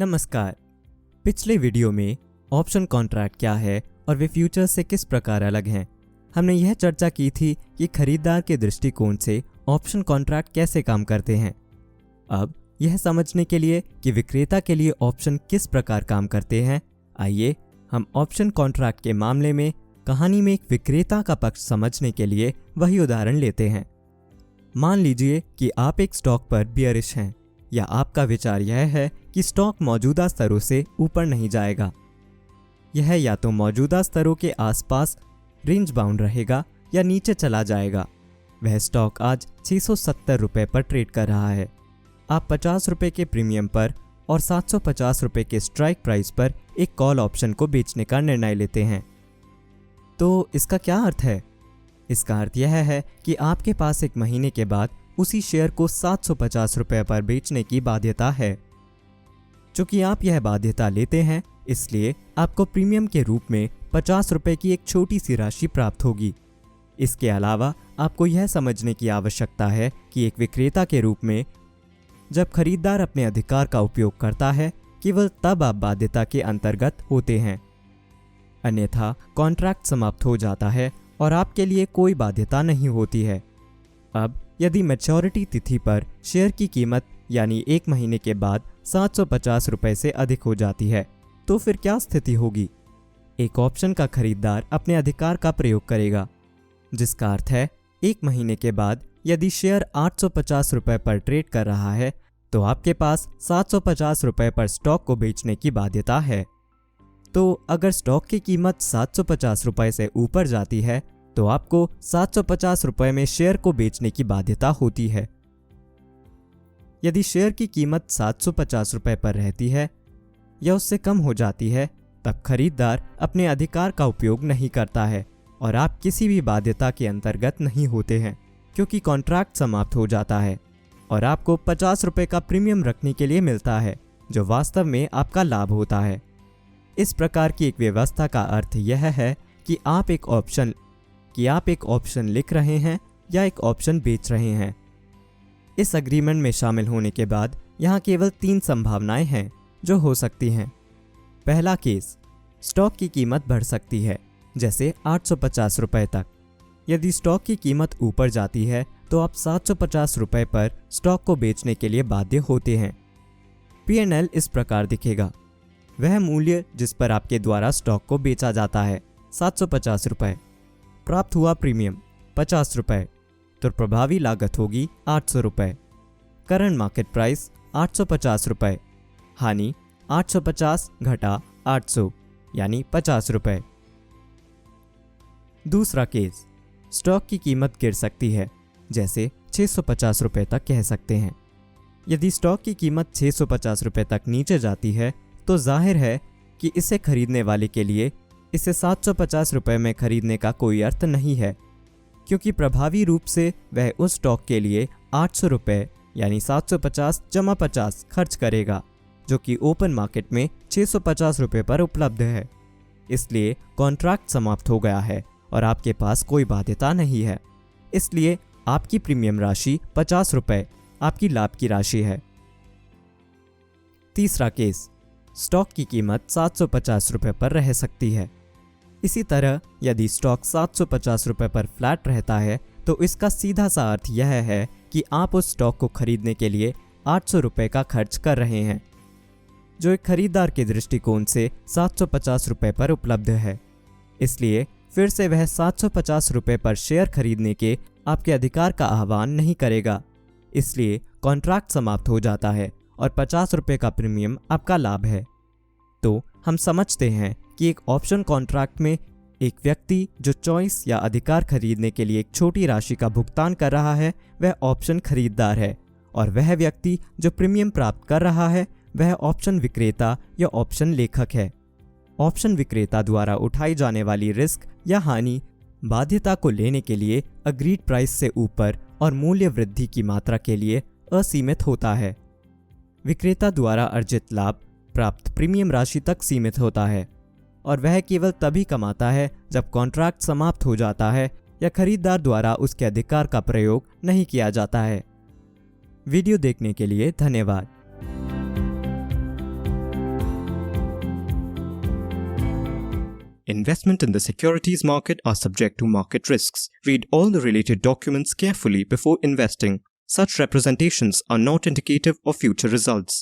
नमस्कार। पिछले वीडियो में ऑप्शन कॉन्ट्रैक्ट क्या है और वे फ्यूचर से किस प्रकार अलग हैं, हमने यह चर्चा की थी कि खरीदार के दृष्टिकोण से ऑप्शन कॉन्ट्रैक्ट कैसे काम करते हैं। अब यह समझने के लिए कि विक्रेता के लिए ऑप्शन किस प्रकार काम करते हैं, आइए हम ऑप्शन कॉन्ट्रैक्ट के मामले में कहानी में एक विक्रेता का पक्ष समझने के लिए वही उदाहरण लेते हैं। मान लीजिए कि आप एक स्टॉक पर बियरिश हैं, या आपका विचार यह है कि स्टॉक मौजूदा स्तरों से ऊपर नहीं जाएगा। यह या तो मौजूदा स्तरों के आसपास रेंज बाउंड रहेगा या नीचे चला जाएगा। वह स्टॉक आज 670 रुपये पर ट्रेड कर रहा है। आप 50 रुपये के प्रीमियम पर और 750 रुपये के स्ट्राइक प्राइस पर एक कॉल ऑप्शन को बेचने का निर्णय लेते हैं। तो इसका क्या अर्थ है? इसका अर्थ यह है कि आपके पास एक महीने के बाद उसी शेयर को 750 रुपये पर बेचने की बाध्यता है। चूंकि आप यह बाध्यता लेते हैं, इसलिए आपको प्रीमियम के रूप में 50 रुपये की एक छोटी सी राशि प्राप्त होगी। इसके अलावा आपको यह समझने की आवश्यकता है कि एक विक्रेता के रूप में जब खरीदार अपने अधिकार का उपयोग करता है, केवल तब आप बाध्यता के अंतर्गत होते हैं। अन्यथा कॉन्ट्रैक्ट समाप्त हो जाता है और आपके लिए कोई बाध्यता नहीं होती है। अब यदि मैच्योरिटी तिथि पर शेयर की कीमत यानी एक महीने के बाद 750 रुपये से अधिक हो जाती है, तो फिर क्या स्थिति होगी? एक ऑप्शन का खरीदार अपने अधिकार का प्रयोग करेगा, जिसका अर्थ है एक महीने के बाद यदि शेयर 850 रुपये पर ट्रेड कर रहा है, तो आपके पास 750 रुपये पर स्टॉक को बेचने की बाध्यता है। तो अगर स्टॉक की कीमत 750 रुपये से ऊपर जाती है, तो आपको 750 रुपये में शेयर को बेचने की बाध्यता होती है। यदि शेयर की कीमत 750 रुपये पर रहती है या उससे कम हो जाती है, तब खरीदार अपने अधिकार का उपयोग नहीं करता है और आप किसी भी बाध्यता के अंतर्गत नहीं होते हैं, क्योंकि कॉन्ट्रैक्ट समाप्त हो जाता है और आपको 50 रुपये का प्रीमियम रखने के लिए मिलता है, जो वास्तव में आपका लाभ होता है। इस प्रकार की एक व्यवस्था का अर्थ यह है कि आप एक ऑप्शन लिख रहे हैं या एक ऑप्शन बेच रहे हैं। इस एग्रीमेंट में शामिल होने के बाद यहाँ केवल 3 संभावनाएं हैं जो हो सकती हैं। पहला केस, स्टॉक की कीमत बढ़ सकती है, जैसे 850 रुपये तक। यदि स्टॉक की कीमत ऊपर जाती है, तो आप 750 रुपये पर स्टॉक को बेचने के लिए बाध्य होते हैं। P&L इस प्रकार दिखेगा। वह मूल्य जिस पर आपके द्वारा स्टॉक को बेचा जाता है 750 रुपये, प्राप्त हुआ प्रीमियम 50 रुपये, तो प्रभावी लागत होगी 800 रुपये। करंट मार्केट प्राइस 850 रुपये, हानि 850 घटा 800 यानी 50 रुपये। दूसरा केस, स्टॉक की कीमत गिर सकती है, जैसे 650 रुपये तक कह सकते हैं। यदि स्टॉक की कीमत 650 रुपये तक नीचे जाती है, तो जाहिर है कि इसे खरीदने वाले के लिए इसे 750 रुपये में खरीदने का कोई अर्थ नहीं है, क्योंकि प्रभावी रूप से वह उस स्टॉक के लिए 800 रुपये यानी 750 जमा 50 खर्च करेगा, जो कि ओपन मार्केट में 650 रुपये पर उपलब्ध है। इसलिए कॉन्ट्रैक्ट समाप्त हो गया है और आपके पास कोई बाध्यता नहीं है। इसलिए आपकी प्रीमियम राशि 50 रुपये आपकी लाभ की राशि है। तीसरा केस, स्टॉक की कीमत 750 रुपये पर रह सकती है। इसी तरह यदि स्टॉक 750 रुपये पर फ्लैट रहता है, तो इसका सीधा सा अर्थ यह है कि आप उस स्टॉक को खरीदने के लिए 800 रुपये का खर्च कर रहे हैं, जो एक खरीदार के दृष्टिकोण से 750 रुपये पर उपलब्ध है। इसलिए फिर से वह 750 रुपये पर शेयर खरीदने के आपके अधिकार का आह्वान नहीं करेगा। इसलिए कॉन्ट्रैक्ट समाप्त हो जाता है और 50 रुपये का प्रीमियम आपका लाभ है। तो हम समझते हैं कि एक ऑप्शन कॉन्ट्रैक्ट में एक व्यक्ति जो चॉइस या अधिकार खरीदने के लिए एक छोटी राशि का भुगतान कर रहा है, वह ऑप्शन खरीदार है, और वह व्यक्ति जो प्रीमियम प्राप्त कर रहा है, वह ऑप्शन विक्रेता या ऑप्शन लेखक है। ऑप्शन विक्रेता द्वारा उठाई जाने वाली रिस्क या हानि बाध्यता को लेने के लिए अग्रीड प्राइस से ऊपर और मूल्य वृद्धि की मात्रा के लिए असीमित होता है। विक्रेता द्वारा अर्जित लाभ प्राप्त प्रीमियम राशि तक सीमित होता है, और वह केवल तभी कमाता है जब कॉन्ट्रैक्ट समाप्त हो जाता है या खरीदार द्वारा उसके अधिकार का प्रयोग नहीं किया जाता है। वीडियो देखने के लिए धन्यवाद। Investment in the securities market are subject to market risks. Read all the related documents carefully before investing. Such representations are not indicative of future results.